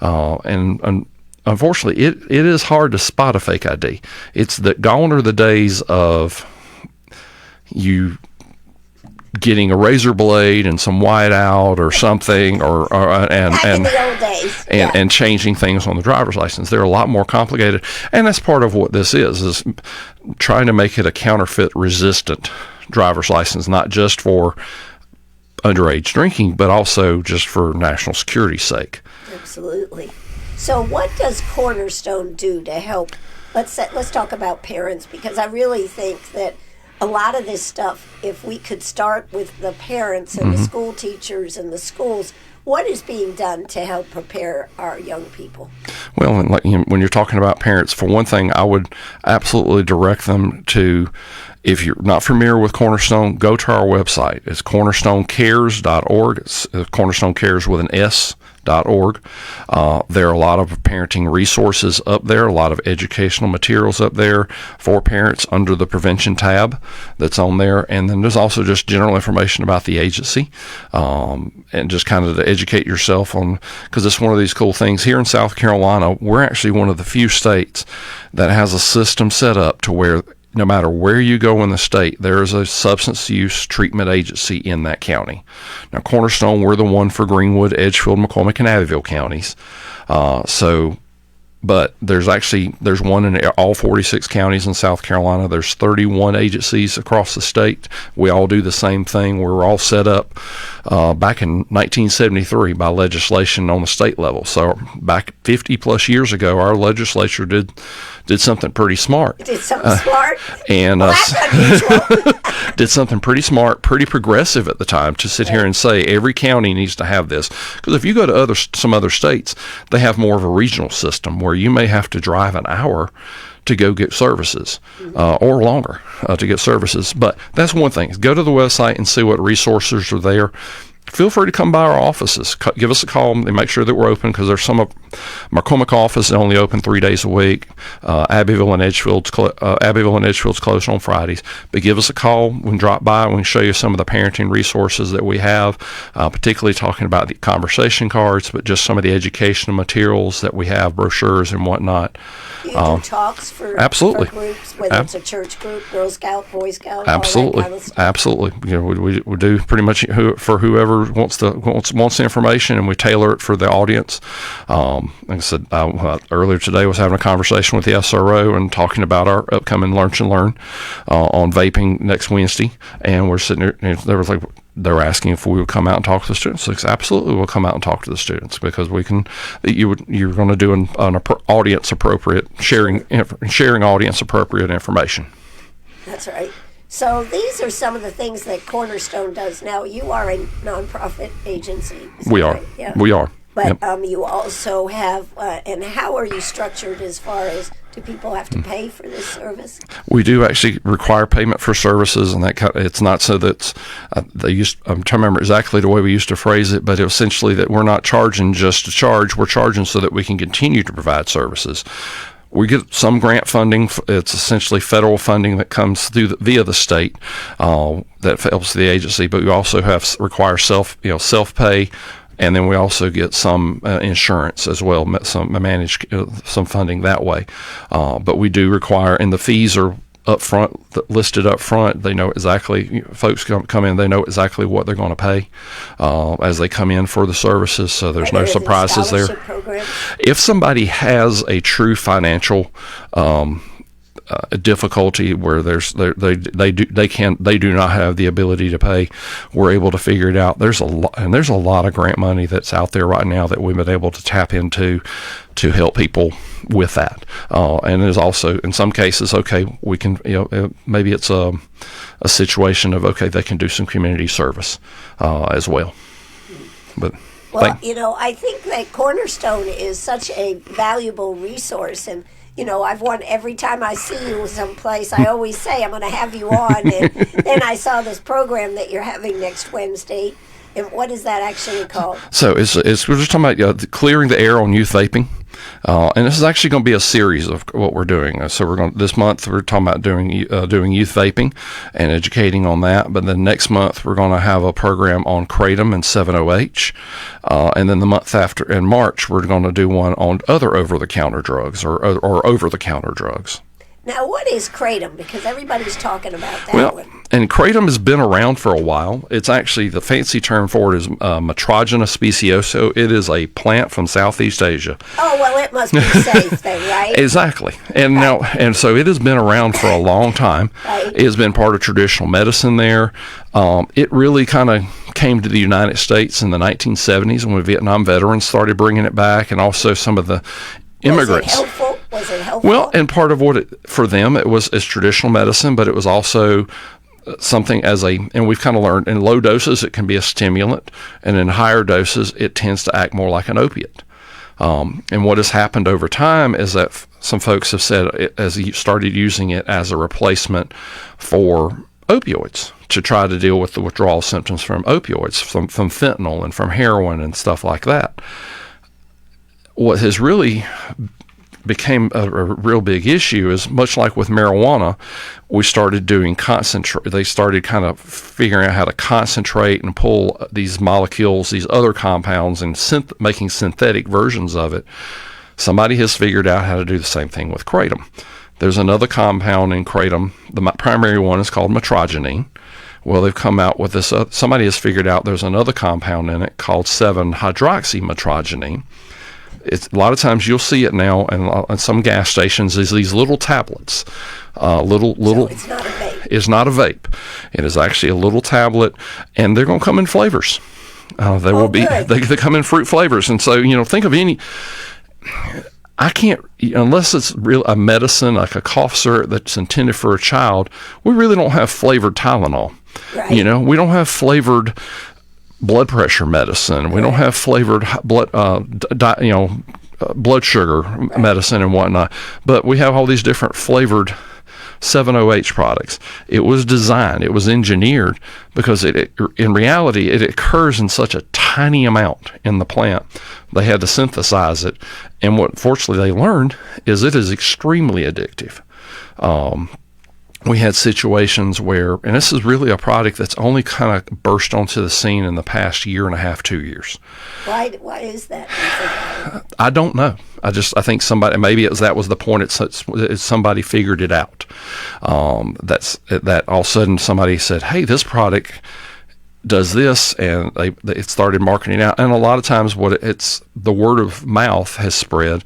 And unfortunately, it is hard to spot a fake ID. Gone are the days of you getting a razor blade and some whiteout or something, in the old days, and changing things on the driver's license. They're a lot more complicated, and that's part of what this is trying to make it a counterfeit resistant driver's license, not just for underage drinking, but also just for national security's sake. Absolutely. So what does Cornerstone do to help? Let's talk about parents, because I really think that a lot of this stuff, if we could start with the parents and the school teachers and the schools, what is being done to help prepare our young people? Well, when you're talking about parents, for one thing, I would absolutely direct them to, if you're not familiar with Cornerstone, go to our website. It's cornerstonecares.org. It's Cornerstone Cares with an S.org. There are a lot of parenting resources up there, a lot of educational materials up there for parents under the prevention tab that's on there. And then there's also just general information about the agency, and just kind of to educate yourself on, because it's one of these cool things. Here in South Carolina, we're actually one of the few states that has a system set up to where no matter where you go in the state, there is a substance use treatment agency in that county. Now, Cornerstone, we're the one for Greenwood, Edgefield, McCormick, and Abbeville counties. But there's one in all 46 counties in South Carolina. There's 31 agencies across the state. We all do the same thing. We were all set up back in 1973 by legislation on the state level. So back 50 plus years ago, our legislature did something pretty smart. Did something smart? And that's unusual. did something pretty smart, pretty progressive at the time, to sit here and say every county needs to have this. Because if you go to some other states, they have more of a regional system where you may have to drive an hour to go get services, or longer to get services. But that's one thing. Go to the website and see what resources are there. feel free to come by our offices. Give us a call and make sure that we're open, because there's some of McCormick office is only open 3 days a week. Abbeville and Edgefield's closed on Fridays. But give us a call. We can drop by and we can show you some of the parenting resources that we have, particularly talking about the conversation cards, but just some of the educational materials that we have, brochures and whatnot. You do talks for groups, whether it's a church group, Girl Scout, Boy Scout, absolutely, all that kind of stuff. Absolutely. You know, we do pretty much for whoever wants the information, and we tailor it for the audience. Like I said, earlier today I was having a conversation with the SRO and talking about our upcoming Lunch and Learn on vaping next Wednesday, and we're sitting there, and they were asking if we would come out and talk to the students. So absolutely, we'll come out and talk to the students, because we can. You're going to do an audience appropriate sharing audience appropriate information. That's right. So these are some of the things that Cornerstone does. Now, you are a nonprofit agency. We are. Right? Yeah. We are. But you also have, and how are you structured as far as, do people have to pay for this service? We do actually require payment for services, and it's not so that I'm trying to remember exactly the way we used to phrase it, but essentially that we're not charging just to charge. We're charging so that we can continue to provide services. We get some grant funding. It's essentially federal funding that comes through via the state that helps the agency, but we also require self-pay. And then we also get some insurance as well, some funding that way. But we do require, and the fees are listed up front. They know exactly, folks come in, they know exactly what they're going to pay as they come in for the services, so there's no surprises there. Programs? If somebody has a true financial difficulty where they do not have the ability to pay, we're able to figure it out. There's a lot of grant money that's out there right now that we've been able to tap into to help people with that. And there's also, in some cases, we can, maybe it's a situation of, they can do some community service as well. But I think that Cornerstone is such a valuable resource, and every time I see you someplace, I always say I'm going to have you on. And then I saw this program that you're having next Wednesday. And what is that actually called? So we're just talking about clearing the air on youth vaping. And this is actually going to be a series of what we're doing. So this month we're talking about doing youth vaping and educating on that. But then next month we're going to have a program on Kratom and 7-OH. And then the month after, in March, we're going to do one on other over-the-counter drugs or over-the-counter drugs. Now, what is Kratom? Because everybody's talking about that one. And Kratom has been around for a while. It's actually, the fancy term for it is Metrogena specioso. It is a plant from Southeast Asia. Oh, well, it must be safe then, right? Exactly. And so it has been around for a long time. Right. It has been part of traditional medicine there. It really kind of came to the United States in the 1970s when Vietnam veterans started bringing it back, and also some of the immigrants. Was it helpful? Well, and part of for them, it was as traditional medicine, but it was also something and we've kind of learned, in low doses it can be a stimulant, and in higher doses it tends to act more like an opiate. And what has happened over time is that some folks have said, as you started using it as a replacement for opioids to try to deal with the withdrawal symptoms from opioids, from fentanyl and from heroin and stuff like that. What has really became a real big issue is, much like with marijuana, we started doing concentrate. They started kind of figuring out how to concentrate and pull these molecules, these other compounds, and making synthetic versions of it. Somebody has figured out how to do the same thing with Kratom. There's another compound in Kratom. The primary one is called metrogene. Well, they've come out with this. Somebody has figured out there's another compound in it called 7-hydroxymetrogene. A lot of times you'll see it now in some gas stations is these little tablets. So it's not a vape. It's not a vape. It is actually a little tablet, and they're going to come in flavors. They come in fruit flavors, and so think of any. I can't, unless it's a medicine like a cough syrup that's intended for a child. We really don't have flavored Tylenol. Right. We don't have flavored blood pressure medicine. We don't have flavored blood sugar medicine and whatnot. But we have all these different flavored 7-OH products. It was designed, it was engineered, because in reality, it occurs in such a tiny amount in the plant. They had to synthesize it. And what fortunately they learned is it is extremely addictive. We had situations where, and this is really a product that's only kind of burst onto the scene in the past year and a half, 2 years. Why is that? I don't know. I think somebody, maybe that was the point. Somebody figured it out. That all of a sudden somebody said, hey, this product does this, and it started marketing out. And a lot of times it's the word of mouth has spread,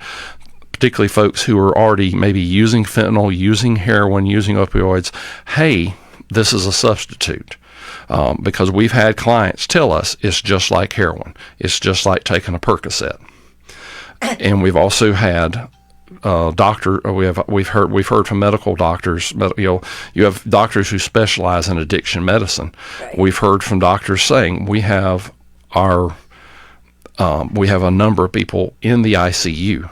particularly folks who are already maybe using fentanyl, using heroin, using opioids. Hey, this is a substitute. Because we've had clients tell us it's just like heroin. It's just like taking a Percocet. And we've also had we've heard from medical doctors. You have doctors who specialize in addiction medicine. Right. We've heard from doctors saying we have a number of people in the ICU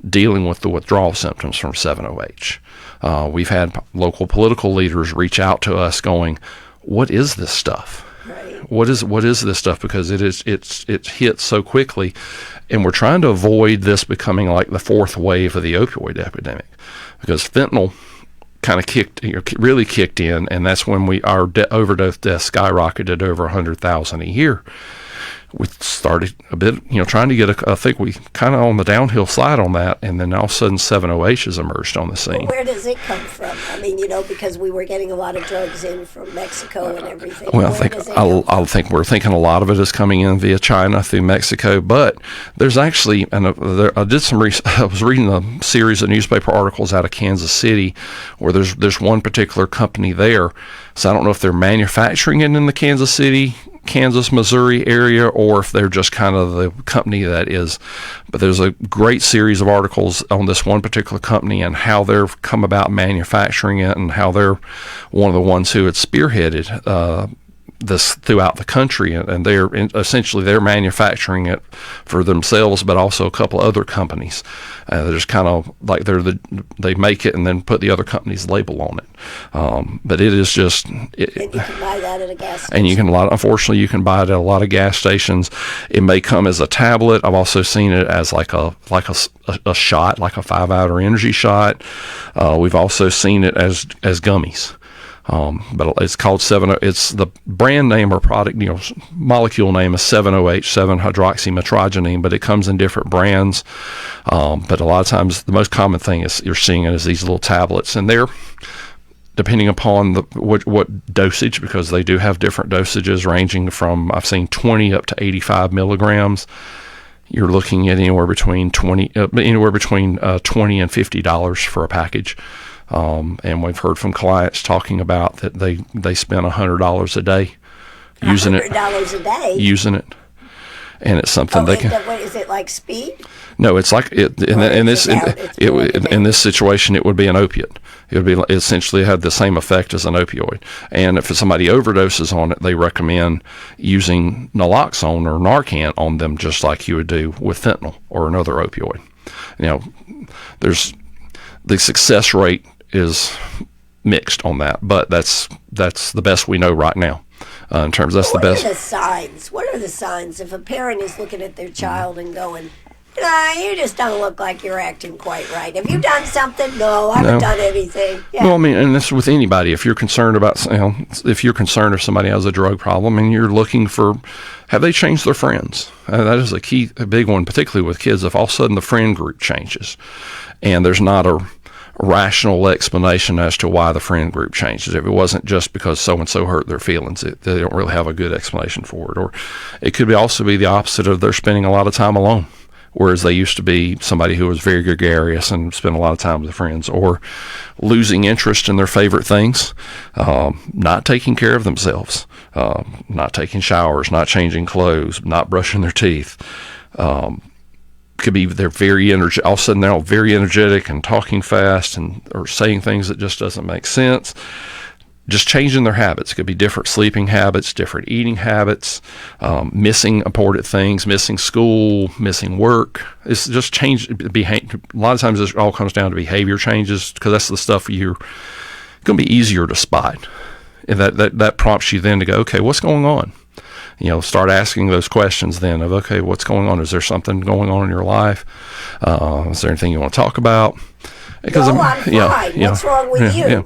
dealing with the withdrawal symptoms from 7-OH. We've had local political leaders reach out to us going, what is this stuff? Right. What is this stuff? Because it hits so quickly, and we're trying to avoid this becoming like the fourth wave of the opioid epidemic, because fentanyl kind of really kicked in, and that's when our overdose deaths skyrocketed over 100,000 a year. We started a bit, trying to get I think we kind of on the downhill slide on that, and then all of a sudden 7-OH has emerged on the scene. Well, where does it come from? I mean, because we were getting a lot of drugs in from Mexico and everything. Well, I think we're thinking a lot of it is coming in via China through Mexico, but there's actually, and I did some research. I was reading a series of newspaper articles out of Kansas City, where there's one particular company there. So I don't know if they're manufacturing it in the Kansas, Missouri area, or if they're just kind of the company that is. But there's a great series of articles on this one particular company and how they've come about manufacturing it, and how they're one of the ones who had spearheaded this throughout the country, and they're manufacturing it for themselves, but also a couple of other companies. They're just kind of like they make it and then put the other company's label on it. But it is just. And you can buy that at a gas station. And unfortunately, you can buy it at a lot of gas stations. It may come as a tablet. I've also seen it as like a shot, like a 5-hour energy shot. We've also seen it as gummies. But it's called 7. It's the brand name or product, molecule name is 7-OH, 7-hydroxymetrogenine, but it comes in different brands. But a lot of times, the most common thing is you're seeing it as these little tablets, and they're depending upon what dosage, because they do have different dosages ranging from, I've seen 20 up to 85 milligrams. You're looking at anywhere between $20 and $50 for a package. And we've heard from clients talking about that they spend $100 a day using it. $100 a day? Using it. And it's something they can. What is it, like speed? No, it's like in this situation, it would be an opiate. It would be essentially have the same effect as an opioid. And if somebody overdoses on it, they recommend using naloxone or Narcan on them, just like you would do with fentanyl or another opioid. There's the success rate is mixed on that, but that's the best we know right now. In terms, that's the best. What are the signs? What are the signs if a parent is looking at their child and going, you just don't look like you're acting quite right. Have you done something? No, I haven't done anything. Yeah. Well, I mean, and this is with anybody. If you're concerned about, if somebody has a drug problem and you're looking for, have they changed their friends? That is a big one, particularly with kids. If all of a sudden the friend group changes and there's not a rational explanation as to why the friend group changes. If it wasn't just because so-and-so hurt their feelings, they don't really have a good explanation for it. Or it could also be the opposite of they're spending a lot of time alone, whereas they used to be somebody who was very gregarious and spent a lot of time with friends, or losing interest in their favorite things, not taking care of themselves, not taking showers, not changing clothes, not brushing their teeth. Could be they're very all of a sudden they're all very energetic and talking fast or saying things that just doesn't make sense. just changing their habits. It could be different sleeping habits, different eating habits, missing important things, missing school, missing work. It's just change. A lot of times it all comes down to behavior changes, because that's the stuff you're going to be easier to spot. And that prompts you then to go, okay, what's going on? Start asking those questions then of, okay, what's going on? Is there something going on in your life? Is there anything you want to talk about? Because I'm fine. What's wrong with you? Yeah.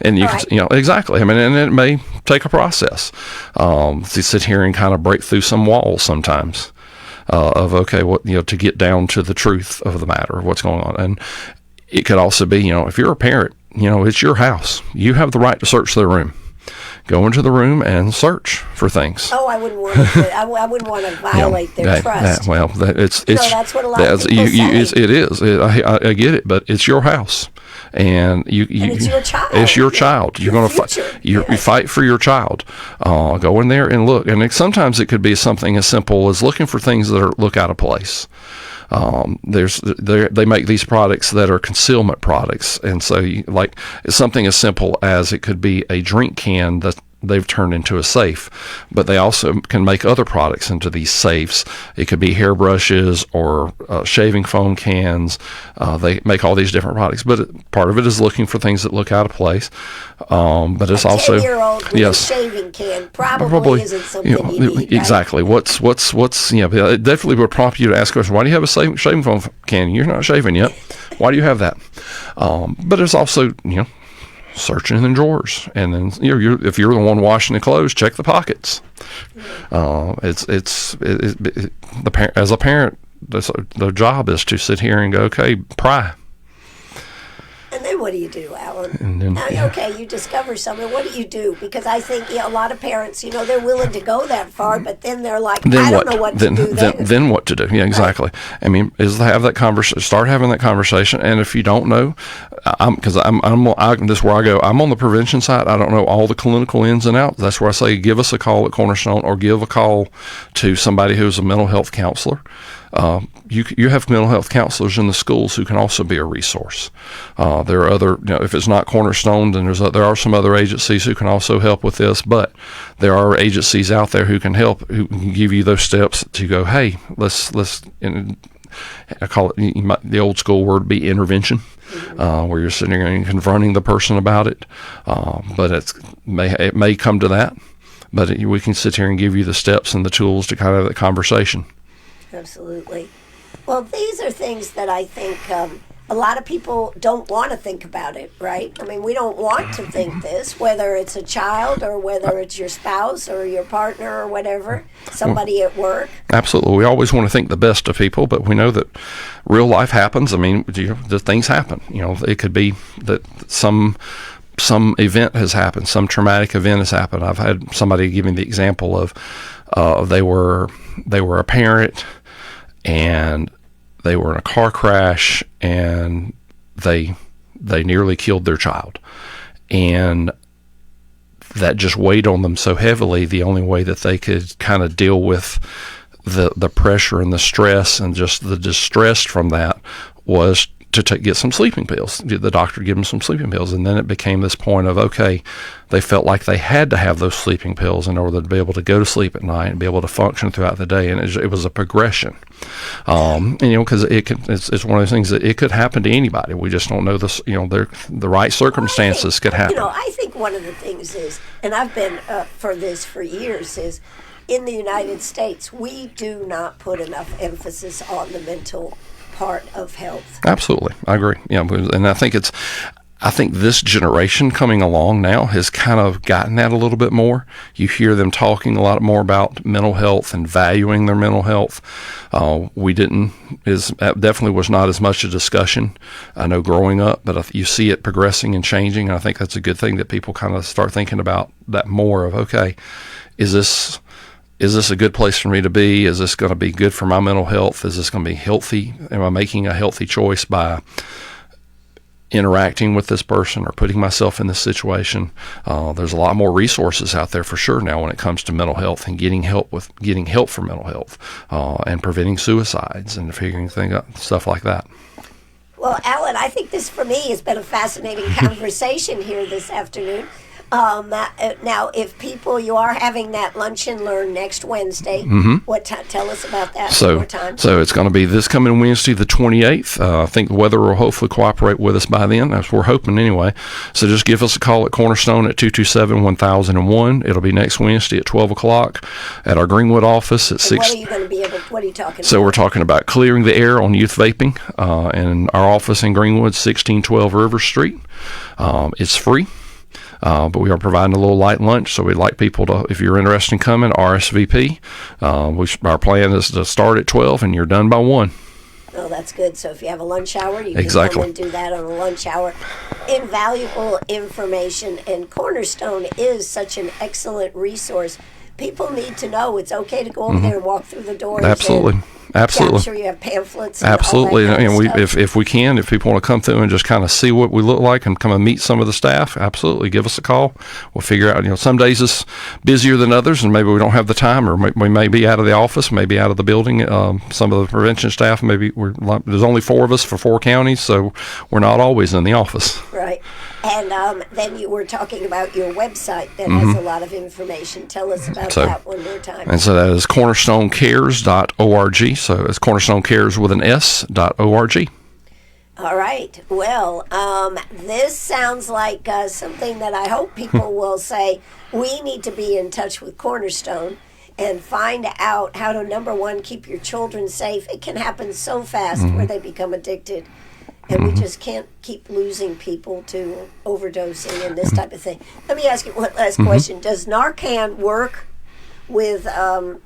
And you can, exactly. I mean, and it may take a process to sit here and kind of break through some walls sometimes of, okay, to get down to the truth of the matter, what's going on. And it could also be, if you're a parent, it's your house. You have the right to search their room. Go into the room and search for things. Oh, I wouldn't want to. I wouldn't want to violate their trust. That's what a lot of people say. It is. I get it, but it's your house, and it's your child. It's your child. You're going to fight. You fight for your child. Go in there and look. And sometimes it could be something as simple as looking for things that look out of place. They make these products that are concealment products, and so it's something as simple as it could be a drink can that they've turned into a safe, but they also can make other products into these safes. It could be hairbrushes or shaving foam cans. They make all these different products, but part of it is looking for things that look out of place. But it's also 10-year-old with a shaving can probably isn't something you need. Exactly. Right? What's it definitely would prompt you to ask questions. Why do you have a shaving foam can? You're not shaving yet. Why do you have that? But it's also searching in the drawers, and then if you're the one washing the clothes, check the pockets. As a parent, the job is to sit here and go, okay, pry. And then what do you do, Alan? Okay, you discover something. What do you do? Because I think a lot of parents, they're willing to go that far, but then they're like, I don't know what to do then what to do? Yeah, exactly. Right. I mean, is to have that conversation. Start having that conversation, and if you don't know, this is where I go. I'm on the prevention side. I don't know all the clinical ins and outs. That's where I say, give us a call at Cornerstone, or give a call to somebody who's a mental health counselor. You have mental health counselors in the schools who can also be a resource. There are other, if it's not Cornerstone, then there are some other agencies who can also help with this. But there are agencies out there who can help, who can give you those steps to go, hey, let's. I call it the old school word would be intervention, where you're sitting there and confronting the person about it. But it may come to that, but we can sit here and give you the steps and the tools to kind of have that conversation. Absolutely. Well, these are things that I think a lot of people don't want to think about it, right? I mean, we don't want to think this, whether it's a child or whether it's your spouse or your partner or whatever, somebody at work. Absolutely. We always want to think the best of people, but we know that real life happens. I mean, the things happen. It could be that some event has happened, some traumatic event has happened. I've had somebody give me the example of they were a parent, and they were in a car crash, and they nearly killed their child, and that just weighed on them so heavily. The only way that they could kind of deal with the pressure and the stress and just the distress from that was to get some sleeping pills. The doctor gave them some sleeping pills, and then it became this point of, okay, they felt like they had to have those sleeping pills in order to be able to go to sleep at night and be able to function throughout the day, and it was a progression. Because it's one of those things that it could happen to anybody. We just don't know this. The right circumstances could happen. I think one of the things is, and I've been for this for years, is in the United States we do not put enough emphasis on the mental part of health. Absolutely. I agree. And I think this generation coming along now has kind of gotten that a little bit more. You hear them talking a lot more about mental health and valuing their mental health. Definitely was not as much a discussion, I know, growing up, but you see it progressing and changing. And I think that's a good thing that people kind of start thinking about that more of, okay, is this a good place for me to be? Is this going to be good for my mental health? Is this going to be healthy? Am I making a healthy choice by interacting with this person or putting myself in this situation? There's a lot more resources out there for sure now when it comes to mental health and getting help for mental health and preventing suicides and figuring things out, stuff like that. Well, Alan, I think this for me has been a fascinating conversation here this afternoon. Now, if you are having that lunch and learn next Wednesday, what time? Tell us about that one more time. So it's going to be this coming Wednesday, the 28th. I think the weather will hopefully cooperate with us by then. That's what we're hoping anyway. So just give us a call at Cornerstone at 227-1001. It'll be next Wednesday at 12 o'clock at our Greenwood office at 6. What are you talking about? So we're talking about clearing the air on youth vaping in our office in Greenwood, 1612 River Street. It's free. But we are providing a little light lunch, so we'd like people to, if you're interested in coming, RSVP. Our plan is to start at 12 and you're done by 1. Oh, that's good. So if you have a lunch hour, you can come and do that on a lunch hour. Invaluable information, and Cornerstone is such an excellent resource. People need to know it's okay to go over there and walk through the doors. Absolutely. Yeah, I'm sure you have pamphlets. And Absolutely, all that kind of stuff. if we can, if people want to come through and just kind of see what we look like and come and meet some of the staff, absolutely, give us a call. We'll figure out. Some days it's busier than others, and maybe we don't have the time, or we may be out of the office, maybe out of the building. Some of the prevention staff, maybe there's only 4 of us for 4 counties, so we're not always in the office. Right. And then you were talking about your website that has a lot of information. Tell us about that one more time. And so that is cornerstonecares.org. So it's cornerstonecares with an S.org. All right. Well, this sounds like something that I hope people will say, we need to be in touch with Cornerstone and find out how to, number one, keep your children safe. It can happen so fast where they become addicted. And we just can't keep losing people to overdosing and this type of thing. Let me ask you one last question. Does Narcan work with that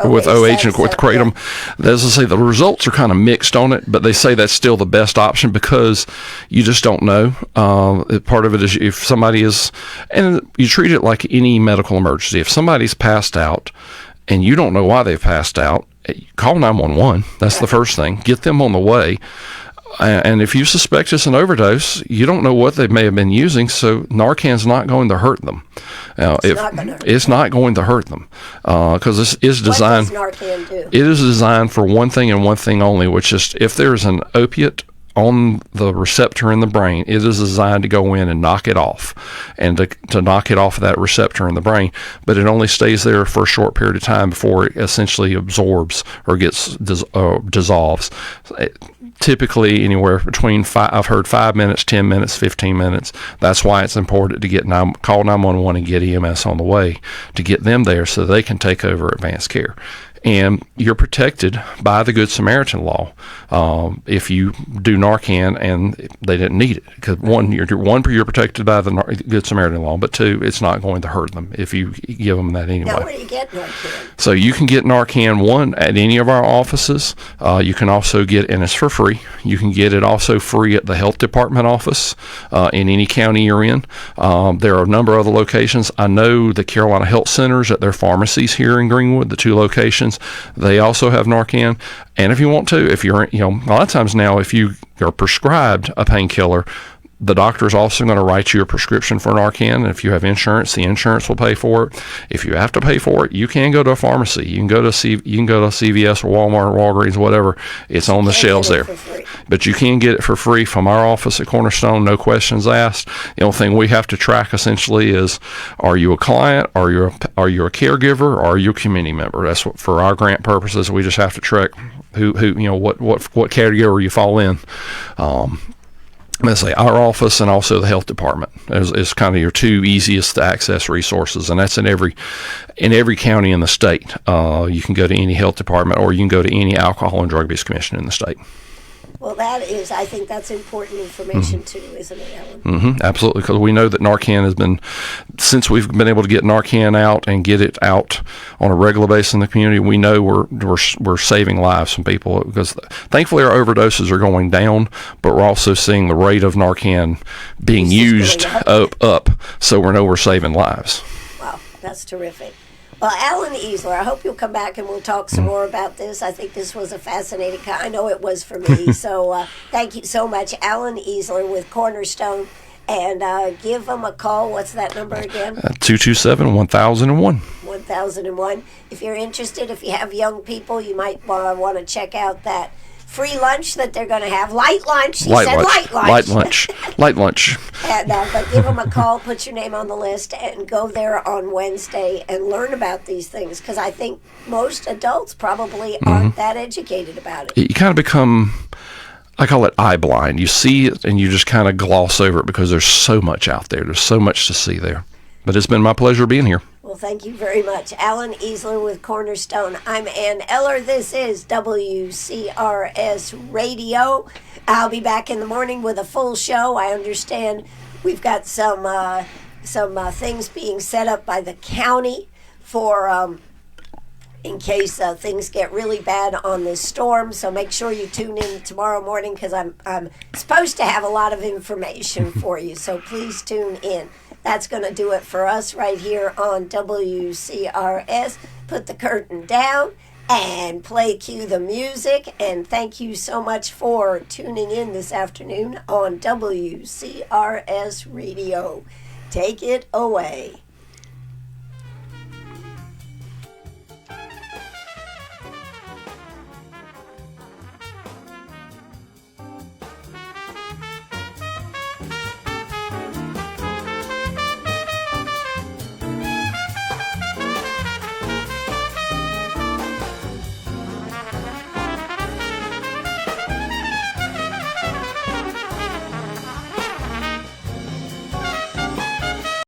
with OH and with kratom? As I say, the results are kind of mixed on it, but they say that's still the best option because you just don't know. Part of it is if somebody is, and you treat it like any medical emergency. If somebody's passed out and you don't know why they've passed out, call 911. That's the first thing. Get them on the way. And if you suspect it's an overdose, you don't know what they may have been using, so Narcan's not going to hurt them. It's not going to hurt them because this is designed. What does Narcan do? It is designed for one thing and one thing only, which is if there's an opiate on the receptor in the brain, it is designed to go in and knock it off, and to knock it off of that receptor in the brain. But it only stays there for a short period of time before it essentially absorbs or gets dissolves. Typically anywhere between I've heard 5 minutes, 10 minutes, 15 minutes. That's why it's important to call 911 and get EMS on the way to get them there so they can take over advanced care. And you're protected by the Good Samaritan law if you do Narcan and they didn't need it. Because one, you're protected by the Good Samaritan law, but 2, it's not going to hurt them if you give them that anyway. Now, where do you get Narcan? So you can get Narcan, 1, at any of our offices. You can also get, and it's for free, you can get it also free at the health department office in any county you're in. There are a number of other locations. I know the Carolina Health Centers at their pharmacies here in Greenwood, the 2 locations, they also have Narcan. And if you want to, if you're, a lot of times now, if you are prescribed a painkiller, the doctor is also going to write you a prescription for Narcan. And if you have insurance, the insurance will pay for it. If you have to pay for it, you can go to a pharmacy. You can go to CVS or Walmart or Walgreens, whatever. It's on the shelves there. But you can get it for free from our office at Cornerstone, no questions asked. The only thing we have to track essentially is, are you a client? Are you a caregiver? Or are you a community member? That's what, for our grant purposes, we just have to track what category you fall in. Let's say our office and also the health department is kind of your 2 easiest to access resources, and that's in every county in the state. You can go to any health department, or you can go to any alcohol and drug abuse commission in the state. Well, I think that's important information too, isn't it, Alan? Absolutely, because we know that Narcan has been, since we've been able to get Narcan out and get it out on a regular basis in the community, we know we're saving lives from people, because thankfully our overdoses are going down, but we're also seeing the rate of Narcan being used up, so we know we're saving lives. Wow, that's terrific. Well, Alan Easler, I hope you'll come back and we'll talk some more about this. I think this was a fascinating, I know it was for me. So thank you so much, Alan Easler with Cornerstone. And give them a call. What's that number again? 227-1001. 1001. If you're interested, if you have young people, you might want to check out that free lunch that they're going to have. Light lunch. He said light lunch. Light lunch. But give them a call, put your name on the list, and go there on Wednesday and learn about these things, because I think most adults probably aren't that educated about it. You kind of become, I call it eye blind. You see it and you just kind of gloss over it because there's so much out there. There's so much to see there. But it's been my pleasure being here. Well, thank you very much. Alan Easler with Cornerstone. I'm Ann Eller. This is WCRS Radio. I'll be back in the morning with a full show. I understand we've got some things being set up by the county for in case things get really bad on this storm. So make sure you tune in tomorrow morning, because I'm supposed to have a lot of information for you. So please tune in. That's going to do it for us right here on WCRS. Put the curtain down and cue the music. And thank you so much for tuning in this afternoon on WCRS Radio. Take it away.